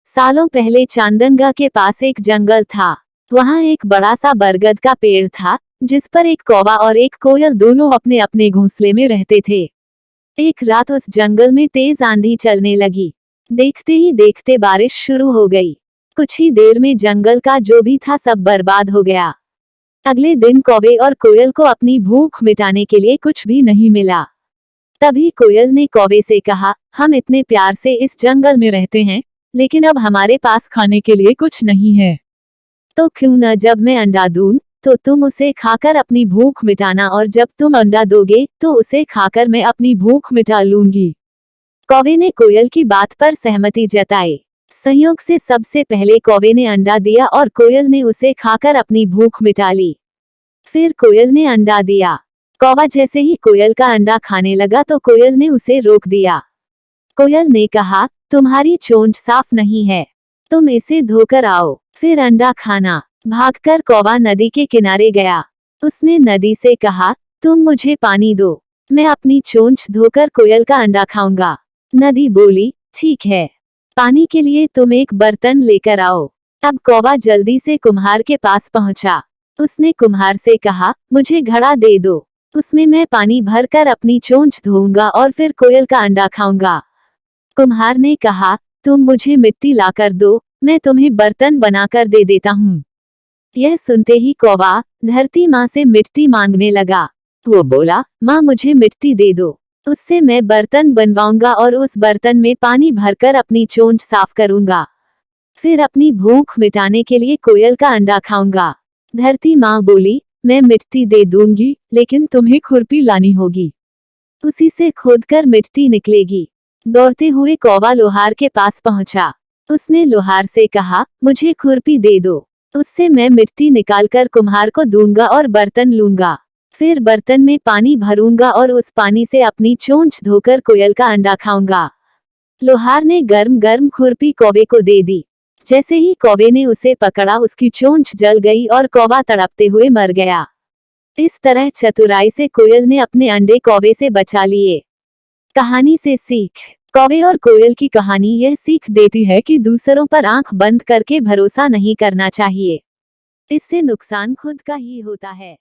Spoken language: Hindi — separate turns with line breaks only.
सालों पहले चांदंगा के पास एक जंगल था। वहाँ एक बड़ा सा बरगद का पेड़ था, जिस पर एक कौवा और एक कोयल दोनों अपने अपने घोंसले में रहते थे। एक रात उस जंगल में तेज आंधी चलने लगी। देखते ही देखते बारिश शुरू हो गई। कुछ ही देर में जंगल का जो भी था सब बर्बाद हो गया। अगले दिन कौवे और कोयल को अपनी भूख मिटाने के लिए कुछ भी नहीं मिला। तभी कोयल ने कौवे से कहा, हम इतने प्यार से इस जंगल में रहते हैं, लेकिन अब हमारे पास खाने के लिए कुछ नहीं है। तो क्यों न जब मैं अंडा दूं, तो तुम उसे खाकर अपनी भूख मिटाना, और जब तुम अंडा दोगे तो उसे खाकर मैं अपनी भूख मिटा लूंगी। कौवे ने कोयल की बात पर सहमति जताई। संयोग से सबसे पहले कौवे ने अंडा दिया और कोयल ने उसे खाकर अपनी भूख मिटा ली। फिर कोयल ने अंडा दिया। कौवा जैसे ही कोयल का अंडा खाने लगा तो कोयल ने उसे रोक दिया। कोयल ने कहा, तुम्हारी चोंच साफ नहीं है, तुम इसे धोकर आओ, फिर अंडा खाना। भागकर कौवा नदी के किनारे गया। उसने नदी से कहा, तुम मुझे पानी दो, मैं अपनी चोंच धोकर कोयल का अंडा खाऊंगा। नदी बोली, ठीक है, पानी के लिए तुम एक बर्तन लेकर आओ। अब कौवा जल्दी से कुम्हार के पास पहुंचा। उसने कुम्हार से कहा, मुझे घड़ा दे दो, उसमें मैं पानी भरकर अपनी चोंच धोऊंगा और फिर कोयल का अंडा खाऊंगा। कुम्हार ने कहा, तुम मुझे मिट्टी लाकर दो, मैं तुम्हें बर्तन बनाकर दे देता हूँ। यह सुनते ही कौवा धरती माँ से मिट्टी मांगने लगा। वो बोला, माँ मुझे मिट्टी दे दो, उससे मैं बर्तन बनवाऊंगा और उस बर्तन में पानी भरकर अपनी चोंच साफ करूंगा। फिर अपनी भूख मिटाने के लिए कोयल का अंडा खाऊंगा। धरती माँ बोली, मैं मिट्टी दे दूंगी, लेकिन तुम्हें खुरपी लानी होगी, उसी से खोदकर मिट्टी निकलेगी। दौड़ते हुए कौवा लोहार के पास पहुंचा। उसने लोहार से कहा, मुझे खुरपी दे दो, उससे मैं मिट्टी निकालकर कुम्हार को दूंगा और बर्तन लूंगा। फिर बर्तन में पानी भरूंगा और उस पानी से अपनी चोंच धोकर कोयल का अंडा खाऊंगा। लोहार ने गर्म गर्म खुरपी कौवे को दे दी। जैसे ही कौवे ने उसे पकड़ा, उसकी चोंच जल गई और कौवा तड़पते हुए मर गया। इस तरह चतुराई से कोयल ने अपने अंडे कौवे से बचा लिए। कहानी से सीख। कौवे और कोयल की कहानी यह सीख देती है कि दूसरों पर आंख बंद करके भरोसा नहीं करना चाहिए, इससे नुकसान खुद का ही होता है।